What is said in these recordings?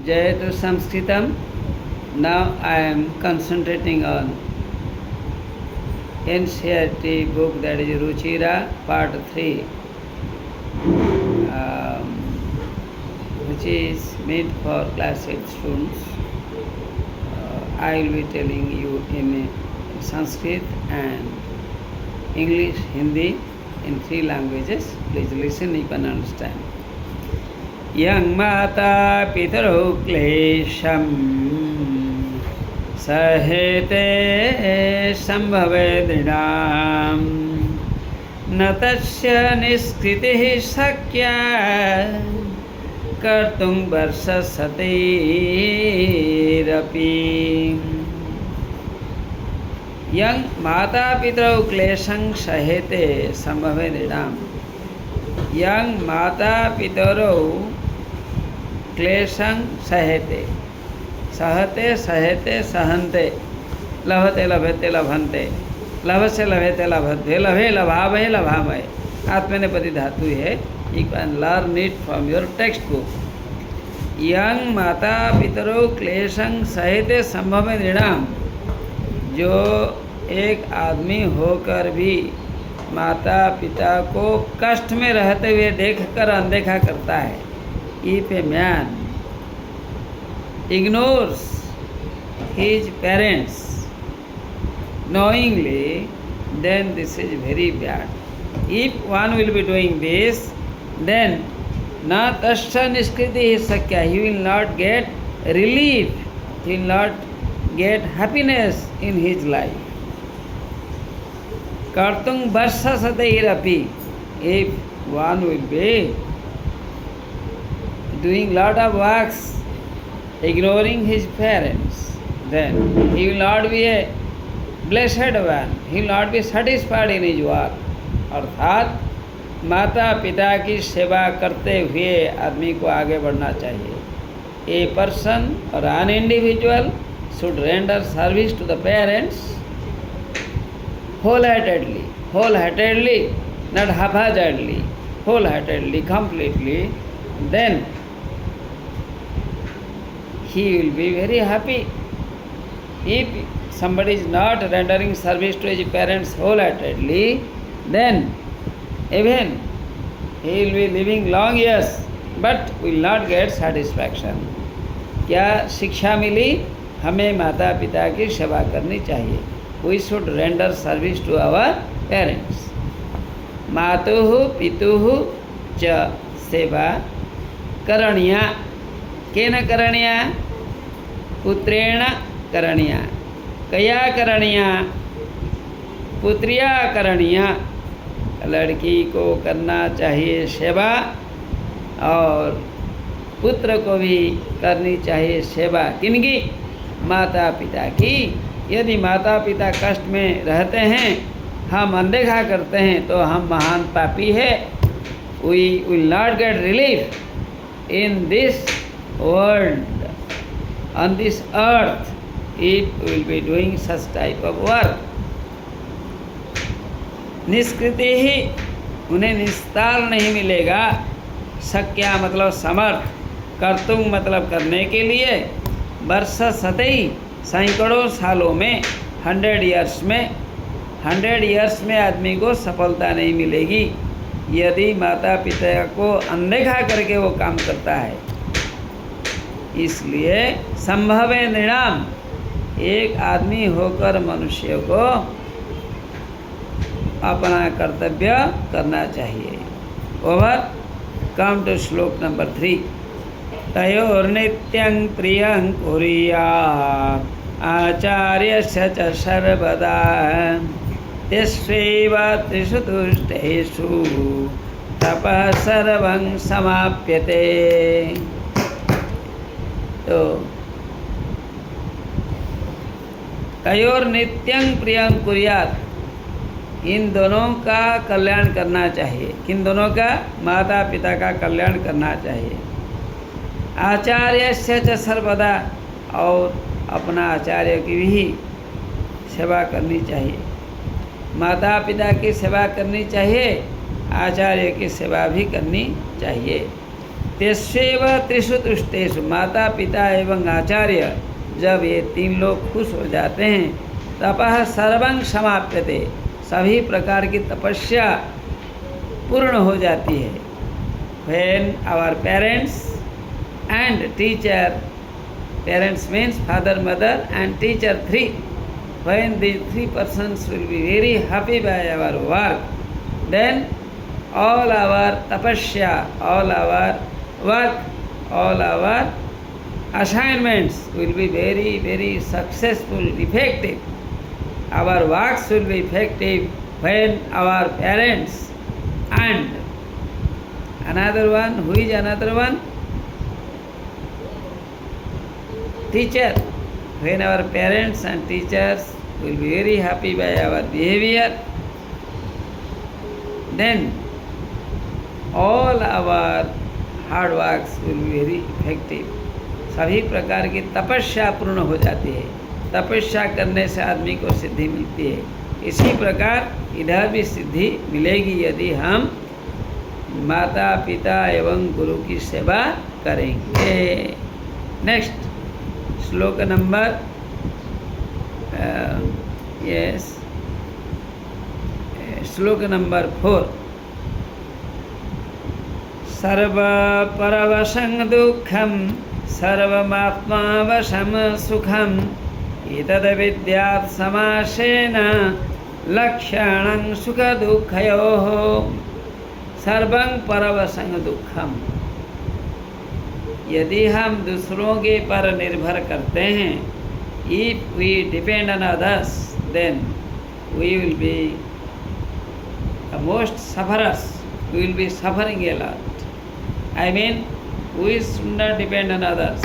Jayatu Sanskritam. Now I am concentrating on NCERT book, that is Ruchira Part 3, which is made for class 8 students. I will be telling you in Sanskrit and English, Hindi, in 3 languages. Please listen, you can understand. Yang mata pitaro klesham sahete sambhave dridam natasya niskritihi sakya kartung varsa satirapi. Yang mata pitaro klesham sahete sambhave dridam. Yang mata pitaro क्लेशं सहते सहते सहते सहन्ते लभते लभते लभन्ते लभसे लभते लभते लभे लभावे लभामय. आत्मनेपदी धातु है. You can learn it from your text book. Young माता पितरो क्लेशं सहते संभव नृणाम. जो एक आदमी होकर भी माता पिता को कष्ट में रहते हुए देखकर अनदेखा करता है. If a man ignores his parents knowingly, then this is very bad. If one will be doing this, then na tasya niskriti sakya, he will not get relief, he will not get happiness in his life. Kartung varsha satairapi, if one will be doing lot of works, ignoring his parents, then he will not be a blessed one, he will not be satisfied in his work. अर्थात माता पिता की सेवा करते हुए आदमी को आगे बढ़ना चाहिए. A person or an individual should render service to the parents wholeheartedly, not haphazardly, wholeheartedly, completely. Then he will be very happy. If somebody is not rendering service to his parents wholeheartedly, then even he will be living long years but will not get satisfaction. क्या शिक्षा मिली? हमें माता पिता की सेवा करनी चाहिए. We should render service to our parents. मातुः पितुः च सेवा करणीया. केन करणीया? पुत्रेण करणीया. कया करणीया? पुत्रिया करणीया. लड़की को करना चाहिए सेवा और पुत्र को भी करनी चाहिए सेवा. किनकी? माता पिता की. यदि माता पिता कष्ट में रहते हैं, हम अनदेखा करते हैं, तो हम महान पापी है. We will not get relief in this world, on this earth, if we will be doing such type of work. निष्कृति ही, उन्हें निस्तार नहीं मिलेगा. शक्या मतलब समर्थ, कर्तुम मतलब करने के लिए, वर्ष सतई सैकड़ों सालों में, 100 ईयर्स में आदमी को सफलता नहीं मिलेगी यदि माता पिता को अनदेखा करके वो काम करता है. इसलिए संभवे नृणाम, एक आदमी होकर मनुष्य को अपना कर्तव्य करना चाहिए. Over. Come to shloka number 3. तयोर्नित्यं प्रियं कुर्यात् आचार्यस्य च सर्वदा तेष्वेव त्रिषु तुष्टेषु तपः सर्वं समाप्यते. तो तयोर नित्यं प्रियं कुर्यात्, इन दोनों का कल्याण करना चाहिए. किन दोनों का? माता पिता का कल्याण करना चाहिए. आचार्यस्य च सर्वदा, और अपना आचार्य की भी सेवा करनी चाहिए. माता पिता की सेवा करनी चाहिए, आचार्य की सेवा भी करनी चाहिए. तेस्वेव त्रिषु तुष्टेषु, माता पिता एवं आचार्य जब ये तीन लोग खुश हो जाते हैं, तपः सर्वं समाप्यते, सभी प्रकार की तपस्या पूर्ण हो जाती है। When our parents and teacher, parents means father, mother and teacher three, when these three persons will be very happy by our work, then all our tapasya, all our work, all our assignments will be very, very successful, effective. Our works will be effective when our parents and another one, who is another one? Teacher. When our parents and teachers will be very happy by our behavior, then all our hard works will be very effective. सभी प्रकार की तपस्या पूर्ण हो जाती है। तपस्या करने से आदमी को सिद्धि मिलती है। इसी प्रकार इधर भी सिद्धि मिलेगी यदि हम माता पिता एवं गुरु की सेवा करेंगे। नेक्स्ट श्लोक नंबर श्लोक नंबर 4। सर्वपरवशं दुःखं सर्वमात्मावशं सुखम् एतद्विद्यात् समासेन लक्षणं सुखदुःखयोः। सर्वं परवशं दुःखम, यदि हम दूसरों के पर निर्भर करते हैं, if we depend on others, then we will be the most sufferers, we will be suffering a lot. I mean we should not depend on others.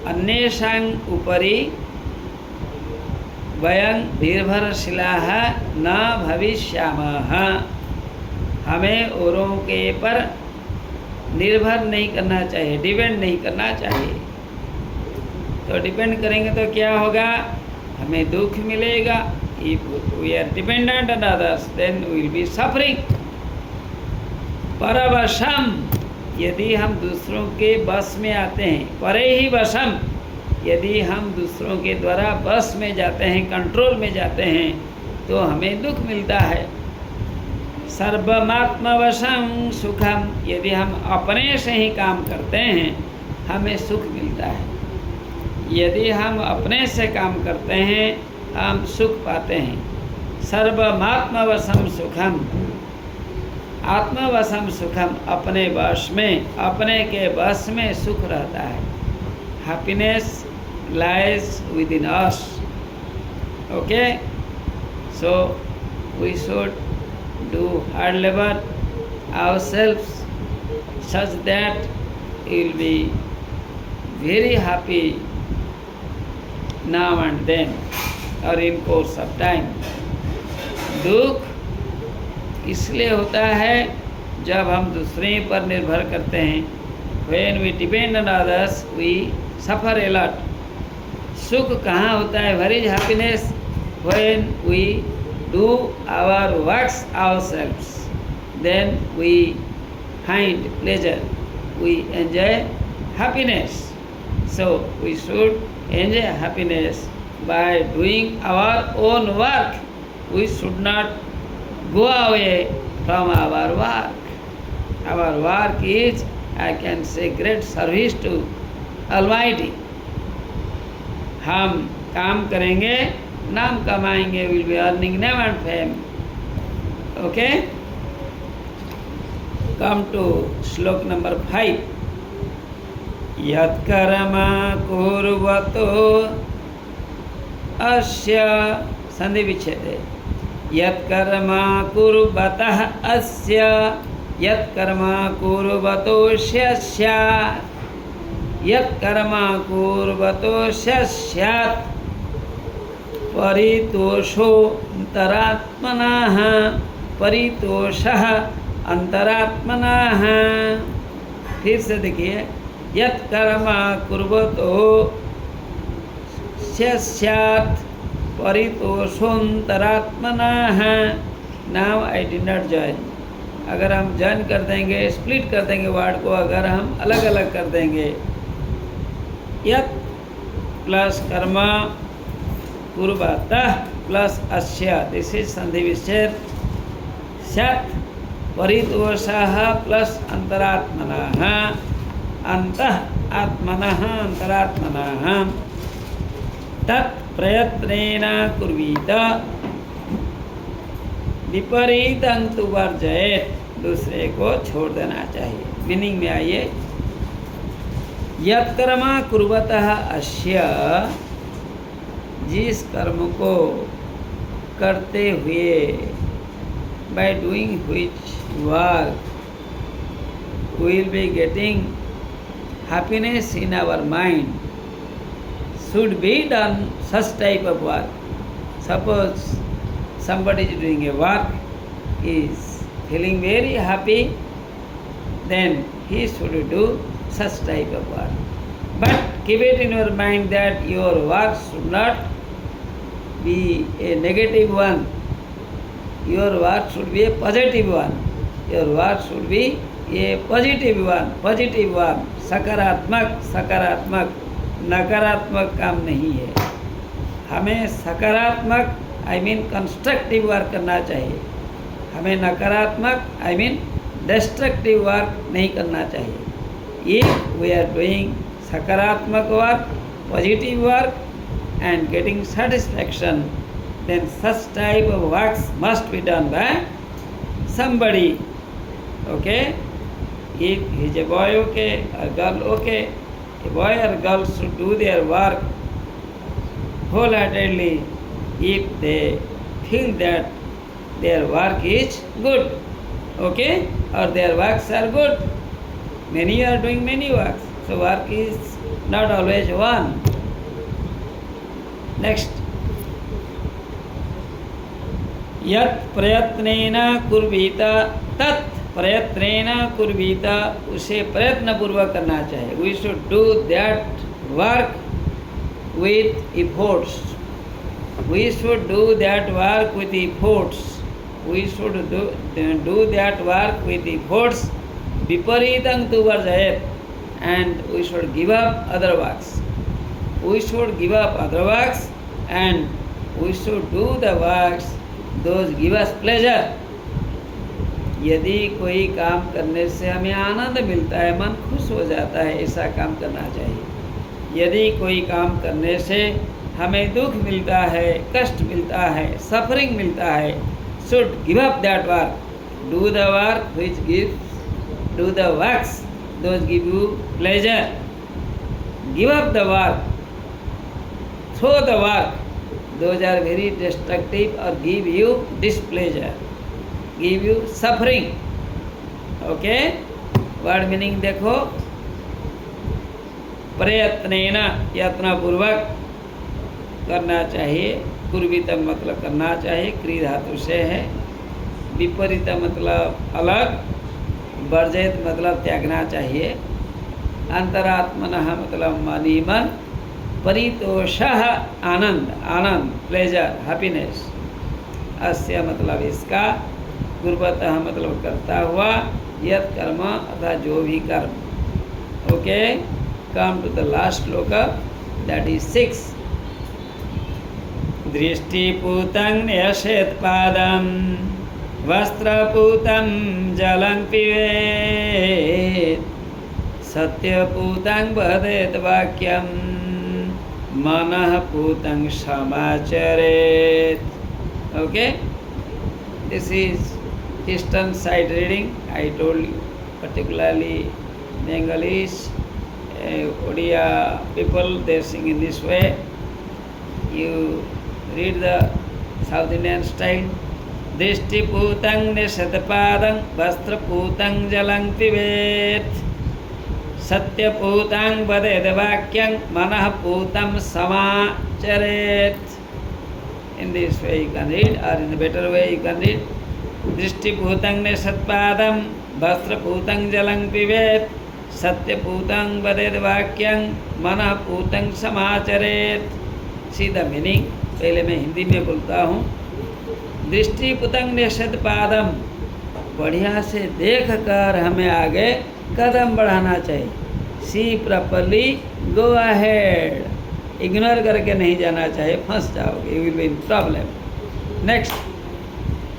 अन्येषां उपरि वयं निर्भरशीलाः न भविष्यामः। हमें औरों के पर निर्भर नहीं करना चाहिए, डिपेंड नहीं करना चाहिए। तो डिपेंड करेंगे तो क्या होगा? हमें दुख मिलेगा। If we are dependent on others then we will be suffering. परवशम, यदि हम दूसरों के बस में आते हैं, परे ही वशम, यदि हम दूसरों के द्वारा बस में जाते हैं, कंट्रोल में जाते हैं, तो हमें दुख मिलता है। सर्वमात्मवशं सुखम, यदि हम अपने से ही काम करते हैं, हमें सुख मिलता है। यदि हम अपने से काम करते हैं, हम सुख पाते हैं। सर्वमात्मवशं सुखम, आत्मवशं सुखम, अपने वश में, अपने के वश में सुख रहता है। Happiness lies within us. Okay, so we should do hard labor ourselves such that we will be very happy now and then or in course of time. दुख इसलिए होता है जब हम दूसरे पर निर्भर करते हैं। When we depend on others we suffer a lot. सुख कहाँ होता है? Where is happiness? When we do our works ourselves, then we find pleasure, we enjoy happiness. So we should enjoy happiness by doing our own work. We should not go away from our work. Our work is, I can say, great service to Almighty. हम काम करेंगे, नाम कमाएंगे, will be earning name and fame. Okay, come to shloka number 5। यत्कर्म कुर्वतो अस्य संधि विच्छेदे, यत्कर्म कुर्वतः अस्य, यत्कर्म कुर्वतोऽस्य स्यात्, यत्कर्म कुर्वतोऽस्य स्यात्, परितोषो अंतरात्मनः, परितोषः अंतरात्मनः। फिर से देखिए, यत् कर्म कुर्वतो स्यात् परितोषोऽन्तरात्मनः। Now I did not join, अगर हम जॉइन कर देंगे, स्प्लिट कर देंगे वर्ड को, अगर हम अलग अलग कर देंगे, यत् प्लस कर्म कुर्वतः प्लस अस्य, दिस इज संधि विच्छेद। सत् परितोषः प्लस अंतरात्मनः, अंतः आत्मनः अंतरात्मनः। तत् प्रयत्नेन कुर्वीत, विपरीतं तु वर्जयेत्, दूसरे को छोड़ देना चाहिए। मीनिंग में आइए, यत् कर्म कुर्वतः अस्य, जिस कर्म को करते हुए, by doing which work we will be getting happiness in our mind, should be done such type of work. Suppose somebody is doing a work, is feeling very happy, then he should do such type of work. But keep it in your mind that your work should not be a negative one. Your work should be a positive one. Your work should be a positive one, positive one. सकारात्मक, सकारात्मक, नकारात्मक काम नहीं है। हमें सकारात्मक I mean constructive work करना चाहिए। हमें नकारात्मक आई मीन डिस्ट्रक्टिव वर्क नहीं करना चाहिए। इफ वी आर डूइंग सकारात्मक work, positive work and getting satisfaction, then such type of works must be done by somebody. Okay, if he is a boy, okay, a girl, okay, a boy or girl should do their work wholeheartedly if they feel that their work is good, okay, or their works are good. Many are doing many works, so work is not always one. Next, यत् प्रयत्नेन कुर्वीत, तत् प्रयत्नेन कुर्वीत, उसे प्रयत्न पूर्वक करना चाहिए। We should do that work with efforts, we should do that work with efforts, we should do that work with efforts, विपरीतं तु वर्जयेत्, and we should give up other works. We should give up other works and we should do the works those give us pleasure. यदि कोई काम करने से हमें आनंद मिलता है, मन खुश हो जाता है, ऐसा काम करना चाहिए। यदि कोई काम करने से हमें दुख मिलता है, कष्ट मिलता है, सफरिंग मिलता है, should give up that work. Do the work which gives, do the works those give you pleasure. Give up the work, throw the work those are very destructive or give you displeasure, give you suffering. Okay, word meaning देखो, प्रयत्नेन, यत्न पूर्वक करना चाहिए। कुर्वीत मतलब करना चाहिए, क्रिय धातु से है। विपरीत मतलब अलग, वर्जित मतलब त्यागना चाहिए। अंतरात्मनः मतलब मन ही मन, परितोषः आनंद, आनंद, प्लेजर, हैप्पीनेस। अस्य मतलब इसका, कुर्वतः मतलब करता हुआ, यत् कर्म अर्थात जो भी कर्म। Okay, come to the last shloka, that is 6। दृष्टिपूतं न्यसेत् पादं, वस्त्रपूतं जलं पिबेत्, सत्यपूतं वदेत् वाक्यं, मनः पूतं समाचरेत्। Okay, this is eastern side reading. I told you, particularly Bengalis, Odia people, they sing in this way. You read the South Indian style. Drishtiputang nisatapadang, vastraputang jalang pivet, सत्यपूतं वदेद वाक्यं, मनः पूतं समाचरेत्। In this way you can read, or in a better way you can read, दृष्टिपूतं निसत्पादं, वस्त्रपूतं जलं पिबेत्, सत्यपूतं वदेद वाक्यं, मनः पूतं समाचरेत्। See the meaning. पहले मैं हिंदी में बोलता हूँ। दृष्टिपूतं निसत्पादं, बढ़िया से देख कर हमें आगे कदम बढ़ाना चाहिए. See properly, go ahead. Ignore करके नहीं जाना चाहिए, फंस जाओगे, you will be in problem. Next,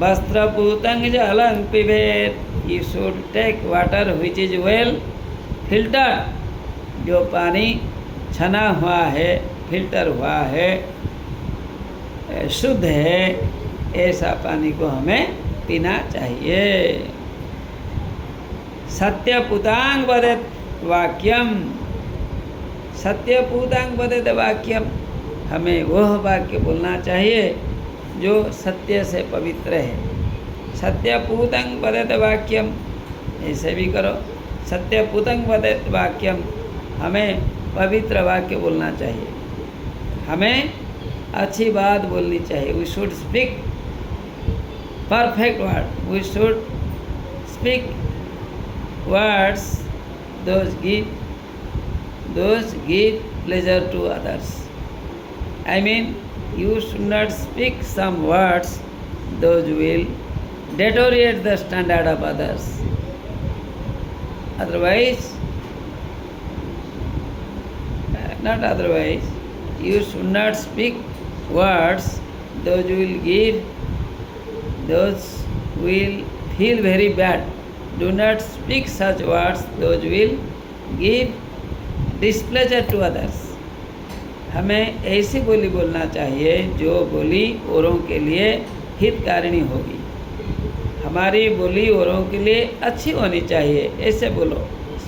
वस्त्रपूतं जलं पिबेत. You should take water which is well filter. जो पानी छना हुआ है, फिल्टर हुआ है, शुद्ध है, ऐसा पानी को हमें पीना चाहिए. सत्यपूतांग वदेत वाक्यम. सत्यपूतांग वदेत वाक्यम, हमें वह वाक्य बोलना चाहिए जो सत्य से पवित्र है. सत्यपूतांग वदेत वाक्यम, ऐसे भी करो. सत्यपूतांग वदेत वाक्यम, हमें पवित्र वाक्य बोलना चाहिए, हमें अच्छी बात बोलनी चाहिए. We should speak perfect word. We should speak words those give pleasure to others. I mean, you should not speak some words those will deteriorate the standard of others. Otherwise, you should not speak words those will feel very bad. Do not speak such words those will give displeasure to others. हमें ऐसी बोली बोलना चाहिए जो बोली औरों के लिए हितकारिणी होगी. हमारी बोली औरों के लिए अच्छी होनी चाहिए, ऐसे बोलो.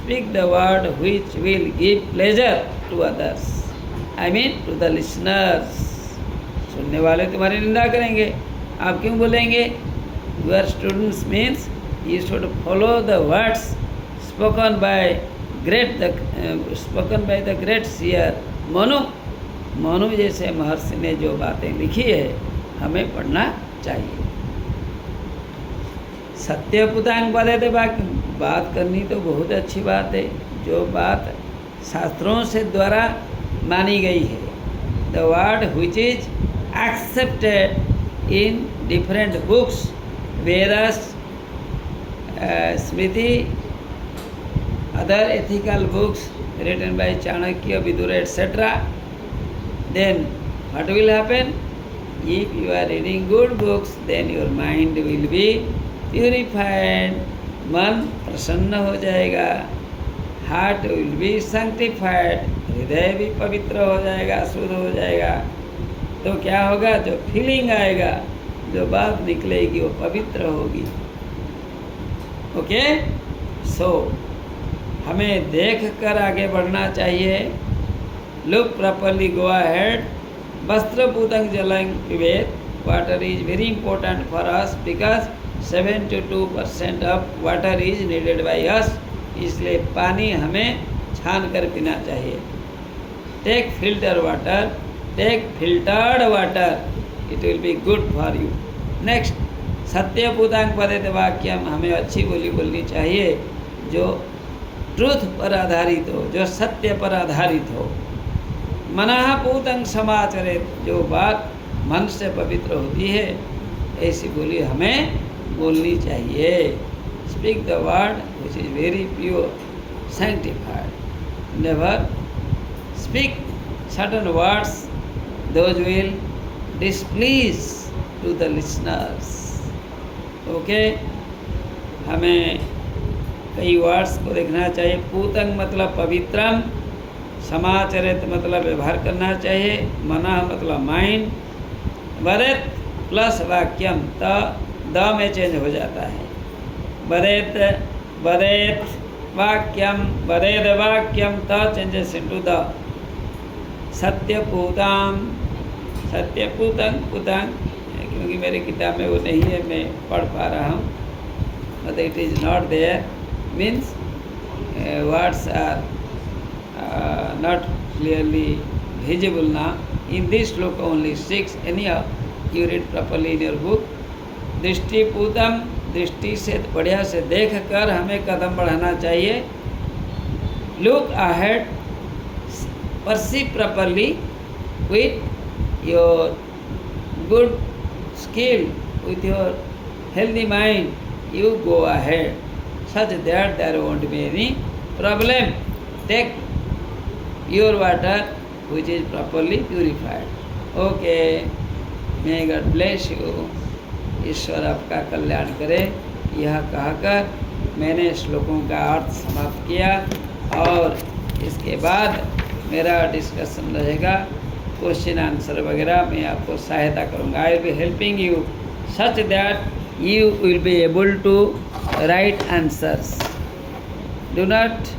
Speak the word which will give pleasure to others. I mean to the listeners. सुनने वाले तुम्हारी निंदा करेंगे, आप क्यों बोलेंगे? Your students means you should follow the words spoken by the great seer Manu जैसे महर्षि ने जो बातें लिखी है, हमें पढ़ना चाहिए. सत्यपूतांग वदेत वाक्यम, बात करनी तो बहुत अच्छी बात है, जो बात शास्त्रों से द्वारा मानी गई है. The word which is accepted in different books, Vedas, Smriti, other ethical books written by Chanakya, Vidura, etc. Then what will happen? If you are reading good books, then your mind will be purified. मन प्रसन्न हो जाएगा. Heart will be sanctified. हृदय भी पवित्र हो जाएगा, शुद्ध हो जाएगा. तो क्या होगा? जो फीलिंग आएगा, जो बात निकलेगी, वो पवित्र होगी. ओके, सो हमें देख कर आगे बढ़ना चाहिए. Look properly, go ahead. वस्त्रपूतं जलं पिबेत. Water is very important for us because 72% of water is needed by us. इसलिए पानी हमें छान कर पीना चाहिए. Take filter water, take filtered water, it will be good for you. Next, सत्यपूतांग वदेत वाक्यम, हमें अच्छी बोली बोलनी चाहिए जो ट्रूथ पर आधारित हो, जो सत्य पर आधारित हो. मनः पूतं समाचरेत, जो बात मन से पवित्र होती है, ऐसी बोली हमें बोलनी चाहिए. Speak the word which is very pure, sanctified. Never speak certain words those will displease to the listeners. Okay, हमें कई वर्ड्स को देखना चाहिए. पूतंग मतलब पवित्रम, समाचरित मतलब व्यवहार करना चाहिए, मना मतलब माइंड, वदेत प्लस वाक्यम, द में चेंज हो जाता है. वदेत वाक्यम, वदेत वाक्यम, त चेंजेस इनटू द. सत्यपूताम, पूतंग, क्योंकि मेरी किताब में वो नहीं है, मैं पढ़ पा रहा हूँ, but it is not there. Means words are not clearly visible now. In this sloka only 6. Anyhow, you read properly in your book. दृष्टि पूतम, दृष्टि से बढ़िया से देख कर हमें कदम बढ़ाना चाहिए. Look ahead, perceive properly with your good skill, with your healthy mind. you go ahead such that there won't be any problem. Take your water which is properly purified. Okay, may God bless you. ईश्वर आपका कल्याण करे। यह कहकर मैंने श्लोकों का अर्थ समाप्त किया और इसके बाद मेरा डिस्कशन रहेगा, क्वेश्चन आंसर वगैरह मैं आपको सहायता करूँगा। I will be helping you such that you will be able to write answers. Do not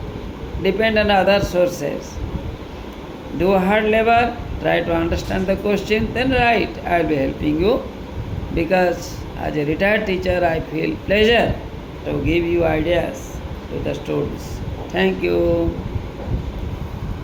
depend on other sources. Do hard labor, try to understand the question, then write. I will be helping you because as a retired teacher I feel pleasure to give you ideas to the students. Thank you.